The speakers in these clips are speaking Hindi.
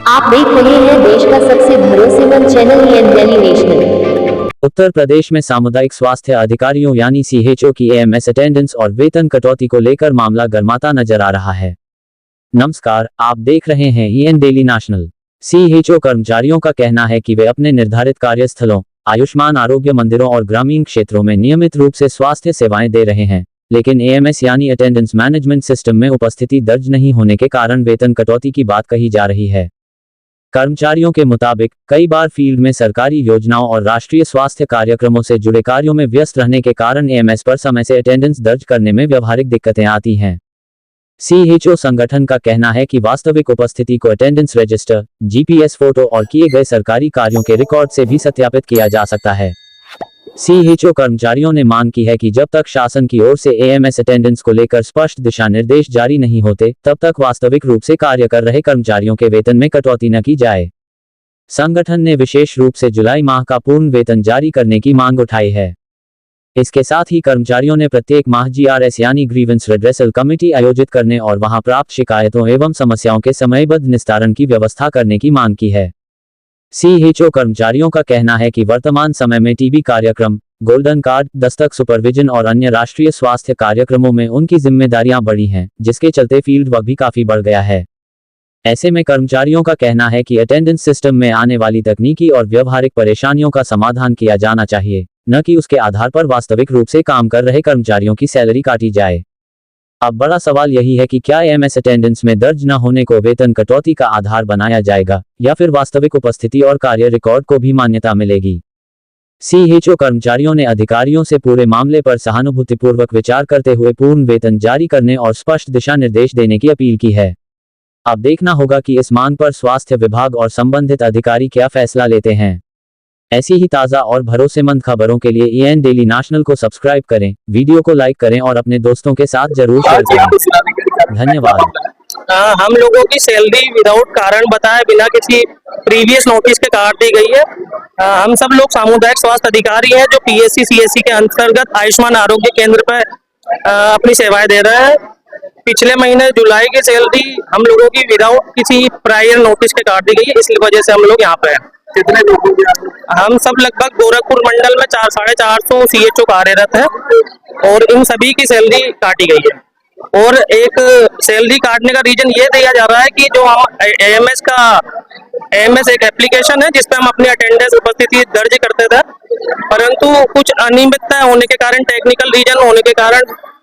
आप देख रहे हैं देश का सबसे भरोसेमंद channel ईएन daily national. Uttar Pradesh में सामुदायिक स्वास्थ्य अधिकारियों यानी सीएचओ की एएमएस अटेंडेंस और वेतन कटौती को लेकर मामला गर्माता नजर आ रहा है। नमस्कार, आप देख रहे हैं ईएन डेली नेशनल। सीएचओ कर्मचारियों का कहना है कि वे अपने निर्धारित कार्यस्थलों, आयुष्मान आरोग्य मंदिरों और ग्रामीण क्षेत्रों में नियमित रूप से स्वास्थ्य सेवाएं दे रहे हैं, लेकिन एएमएस यानी अटेंडेंस मैनेजमेंट सिस्टम में उपस्थिति दर्ज नहीं होने के कारण वेतन कटौती की बात कही जा रही है। कर्मचारियों के मुताबिक कई बार फील्ड में सरकारी योजनाओं और राष्ट्रीय स्वास्थ्य कार्यक्रमों से जुड़े कार्यों में व्यस्त रहने के कारण एएमएस पर समय से अटेंडेंस दर्ज करने में व्यावहारिक दिक्कतें आती हैं। सीएचओ संगठन का कहना है कि वास्तविक उपस्थिति को अटेंडेंस रजिस्टर, जीपीएस फोटो और किए गए सरकारी कार्यों के रिकॉर्ड से भी सत्यापित किया जा सकता है। सीएचओ कर्मचारियों ने मांग की है कि जब तक शासन की ओर से एएमएस अटेंडेंस को लेकर स्पष्ट दिशा निर्देश जारी नहीं होते, तब तक वास्तविक रूप से कार्य कर रहे कर्मचारियों के वेतन में कटौती न की जाए। संगठन ने विशेष रूप से जुलाई माह का पूर्ण वेतन जारी करने की मांग उठाई है। इसके साथ ही कर्मचारियों ने प्रत्येक माह जीआरएस यानी ग्रीवेंस रेड्रेसल कमेटी आयोजित करने और वहां प्राप्त शिकायतों एवं समस्याओं के समयबद्ध निस्तारण की व्यवस्था करने की मांग की है। सीएचओ कर्मचारियों का कहना है कि वर्तमान समय में टीबी कार्यक्रम, गोल्डन कार्ड, दस्तक सुपरविजन और अन्य राष्ट्रीय स्वास्थ्य कार्यक्रमों में उनकी जिम्मेदारियां बढ़ी हैं, जिसके चलते फील्ड वर्क भी काफी बढ़ गया है। ऐसे में कर्मचारियों का कहना है कि अटेंडेंस सिस्टम में आने वाली तकनीकी और व्यवहारिक परेशानियों का समाधान किया जाना चाहिए, न कि उसके आधार पर वास्तविक रूप से काम कर रहे कर्मचारियों की सैलरी काटी जाए। अब बड़ा सवाल यही है कि क्या एएमएस अटेंडेंस में दर्ज न होने को वेतन कटौती का आधार बनाया जाएगा या फिर वास्तविक उपस्थिति और कार्य रिकॉर्ड को भी मान्यता मिलेगी। सीएचओ कर्मचारियों ने अधिकारियों से पूरे मामले पर सहानुभूतिपूर्वक विचार करते हुए पूर्ण वेतन जारी करने और स्पष्ट दिशा निर्देश देने की अपील की है। अब देखना होगा कि इस मांग पर स्वास्थ्य विभाग और संबंधित अधिकारी क्या फैसला लेते हैं। ऐसी ही ताज़ा और भरोसेमंद खबरों के लिए ईएन डेली नेशनल को सब्सक्राइब करें, वीडियो को लाइक करें और अपने दोस्तों के साथ जरूर शेयर करें। धन्यवाद। हम लोगों की सैलरी विदाउट कारण बताए बिना किसी प्रीवियस नोटिस के काट दी गई है। हम सब लोग सामुदायिक स्वास्थ्य अधिकारी हैं जो पीएससी सीएससी के अंतर्गत आयुष्मान आरोग्य केंद्र पर अपनी सेवाएं दे रहे हैं। पिछले महीने जुलाई की सैलरी हम लोगों की विदाउट किसी प्रायर नोटिस के काट दी गई है, इस वजह से हम लोग यहाँ पे हैं। कितने लोगों की? हम सब लगभग गोरखपुर मंडल में 450 सीएचओ कार्यरत है और इन सभी की सैलरी काटी गई है। और एक सैलरी काटने का रीजन ये दिया जा रहा है कि जो हम एएमएस एक एप्लीकेशन है जिसपे हम अपनी अटेंडेंस उपस्थिति दर्ज करते थे, परंतु कुछ अनियमितता होने के कारण, टेक्निकल रीजन होने के कारण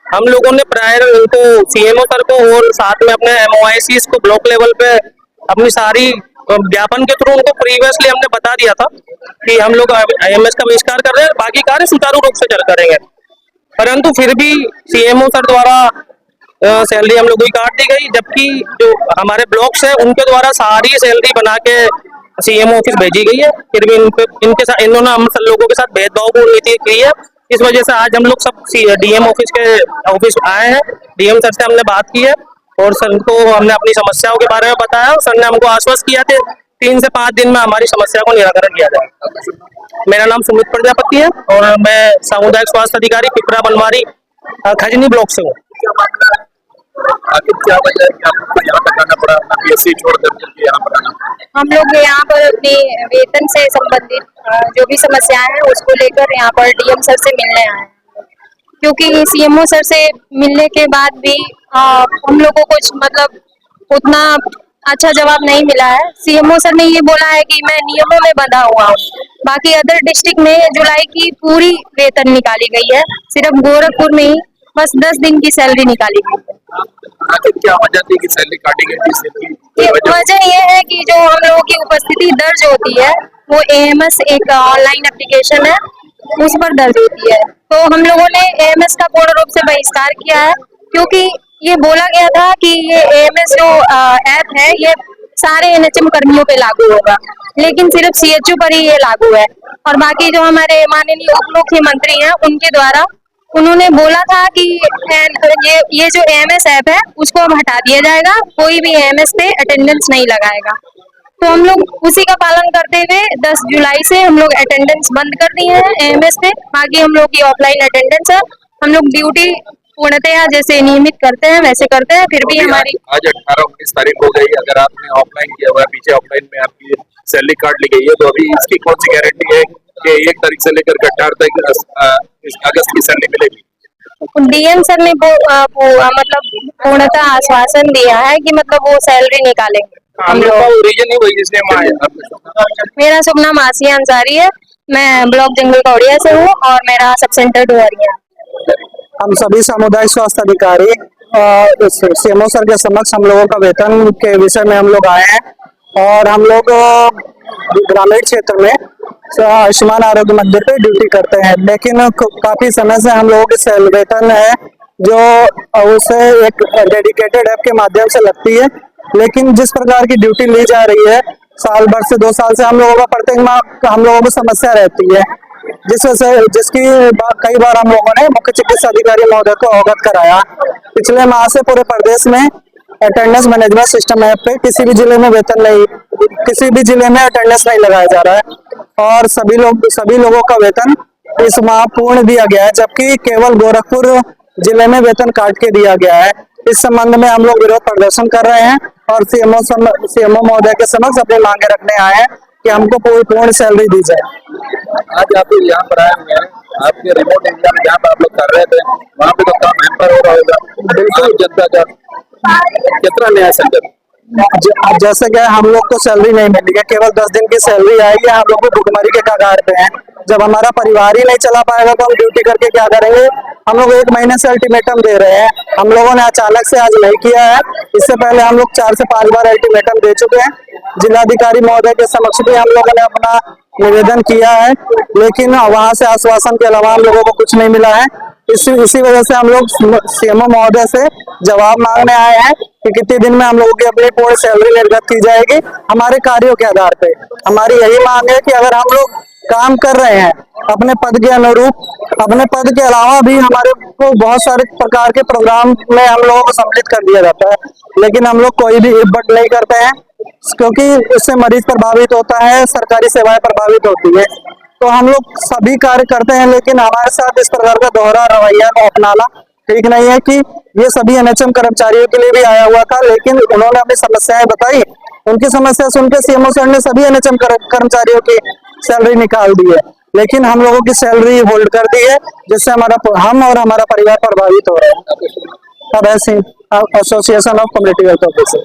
हम लोगों ने प्रायर उनको सीएमओ सर को और साथ में अपने एमओआईसीज को ब्लॉक लेवल पे अपनी सारी ज्ञापन के थ्रू उनको प्रीवियसली हमने बता दिया था कि हम लोग एएमएस का बहिष्कार कर रहे हैं, बाकी कार्य सुचारू रूप से चल करेंगे। परंतु फिर भी सीएमओ सर द्वारा सैलरी हम लोगों की काट दी गई, जबकि जो हमारे ब्लॉक्स है उनके द्वारा सारी सैलरी बना के सीएमओ ऑफिस भेजी गई है। फिर भी इनके साथ इन्होंने हम सब लोगों के साथ भेदभावपूर्ण नीति की है। इस वजह से आज हम लोग सब डीएम ऑफिस आए हैं। डीएम सर से हमने बात की है और सर को हमने अपनी समस्याओं के बारे में बताया और सर ने हमको आश्वस्त किया थे 3 से 5 दिन में हमारी समस्या को निराकरण किया जाएगा। मेरा नाम सुमित प्रजापति है और मैं सामुदायिक स्वास्थ्य अधिकारी पिपरा बनवारी खजनी ब्लॉक से हूँ। आखिर क्या वजह है कि आपको यहाँ तक आना पड़ा, पीएससी छोड़ करके यहाँ पर आना? हम लोग यहाँ पर अपने वेतन से संबंधित जो भी समस्याएं हैं उसको लेकर यहाँ पर डीएम सर से मिलने आए हैं, क्योंकि सीएमओ सर से मिलने के बाद भी हम लोगों को कुछ मतलब उतना अच्छा जवाब नहीं मिला है। सीएमओ सर ने ये बोला है कि मैं नियमों में बंधा हुआ हूँ, बाकी अदर डिस्ट्रिक्ट में जुलाई की पूरी वेतन निकाली गई है, सिर्फ गोरखपुर में ही बस 10 दिन की सैलरी निकाली गई है। क्या वजह थी कि सैलरी काटी गई? वजह ये है कि जो हम लोगों की उपस्थिति दर्ज होती है वो एएमएस एक ऑनलाइन एप्लीकेशन है, उस पर दर्ज होती है। तो हम लोगों ने एएमएस का पूर्ण रूप से बहिष्कार किया है, क्योंकि ये बोला गया था कि ये एएमएस जो ऐप है ये सारे एनएचएम कर्मियों पे लागू होगा, लेकिन सिर्फ सीएचओ पर ही ये लागू है। और बाकी जो हमारे माननीय उप मुख्यमंत्री हैं उनके द्वारा उन्होंने बोला था कि ये जो एएमएस ऐप है उसको अब हटा दिया जाएगा, कोई भी एएमएस पे अटेंडेंस नहीं लगाएगा। तो हम लोग उसी का पालन करते हुए 10 जुलाई से हम लोग अटेंडेंस बंद कर दिए हैं एएमएस पे। बाकी हम लोग की ऑफलाइन अटेंडेंस है, हम लोग ड्यूटी पूर्णतया जैसे नियमित करते हैं वैसे करते हैं, फिर भी हमारी आज 18-19 तारीख हो गई, अगर आपने ऑफलाइन किया हुआ है, पीछे ऑफलाइन में आपकी सैलरी कार्ड ली गई है, तो अभी इसकी कौन सी गारंटी है कि 1 तारीख से लेकर 18 तक अगस्त की सैलरी मिलेगी? डीएम सर ने मतलब पूर्णतः आश्वासन दिया है कि मतलब वो सैलरी निकालेंगे हम लोग। रीजन ही वही जिसने हम आए। मेरा शुभ नाम आसिया अंसारी है, मैं ब्लॉक जंगल कौड़िया से हूँ और मेरा सब सेंटर डुअरिया। हम सभी सामुदायिक स्वास्थ्य अधिकारी सीएमओ सर के समक्ष हम लोगों का वेतन के विषय में हम लोग आए हैं और हम लोग ग्रामीण क्षेत्र में आयुष्मान आरोग्य मंदिर पे ड्यूटी करते हैं, लेकिन काफी समय से हम लोगों की वेतन है जो उसे एक डेडिकेटेड ऐप के माध्यम से लगती है, लेकिन जिस प्रकार की ड्यूटी ली जा रही है साल भर से 2 साल से हम लोगों का प्रत्येक माह हम लोगों को समस्या रहती है, जिसकी कई बार हम लोगों ने मुख्य चिकित्सा अधिकारी महोदय को अवगत कराया। पिछले माह से पूरे प्रदेश में अटेंडेंस मैनेजमेंट सिस्टम ऐप पे किसी भी जिले में अटेंडेंस नहीं लगाया जा रहा है और सभी लोगों का वेतन इस माह पूर्ण दिया गया है, जबकि केवल गोरखपुर जिले में वेतन काट के दिया गया है। इस संबंध में हम लोग विरोध प्रदर्शन कर रहे हैं और सीएमओ महोदय के समक्ष अपनी मांगे रखने आए हैं कि हमको पूर्ण सैलरी दी जाए। आज आप यहाँ पर आए हुए हैं, आपके रिमोट एरिया में जहाँ पर आप लोग कर रहे थे वहाँ पे तो काम हैम्पर हो रहा होगा, बिल्कुल जनता का कितना नया सेंटर? जैसे कि हम लोग को सैलरी नहीं मिली है, केवल 10 दिन की सैलरी आई है, हम लोग भी भुखमरी के कगार पे हैं। जब हमारा परिवार ही नहीं चला पाएगा तो हम ड्यूटी करके क्या करेंगे? हम लोग 1 महीने से अल्टीमेटम दे रहे हैं, हम लोगों ने अचानक से आज नहीं किया है। इससे पहले हम लोग 4 से 5 बार अल्टीमेटम दे चुके हैं। जिलाधिकारी महोदय के समक्ष भी हम लोगों ने अपना निवेदन किया है, लेकिन वहां से आश्वासन के अलावा हम लोगों को कुछ नहीं मिला है। इसी वजह से हम लोग सीएमओ महोदय से जवाब मांगने आए हैं कि कितने दिन में हम लोगों की अपनी पूरी सैलरी निर्गत की जाएगी हमारे कार्यों के आधार पे। हमारी यही मांग है कि अगर हम लोग काम कर रहे हैं अपने पद के अनुरूप, अपने पद के अलावा भी हमारे को बहुत सारे प्रकार के प्रोग्राम में हम लोगों को सम्मिलित कर दिया जाता है, लेकिन हम लोग कोई भी इफर्ट नहीं करते हैं क्योंकि उससे मरीज प्रभावित होता है, सरकारी सेवाएं प्रभावित होती है। तो हम लोग सभी कार्य करते हैं, लेकिन हमारे साथ इस प्रकार का दोहरा रवैया को अपनाना ठीक नहीं है कि ये सभी एनएचएम कर्मचारियों के लिए भी आया हुआ था, लेकिन उन्होंने अपनी समस्याएं बताई, उनकी समस्या सुनकर सीएमओ सर ने सभी एनएचएम कर्मचारियों की सैलरी निकाल दी है, लेकिन हम लोगों की सैलरी होल्ड कर दी है, जिससे हम और हमारा परिवार प्रभावित हो रहे हैं। Abhay Singh, association of community health officer.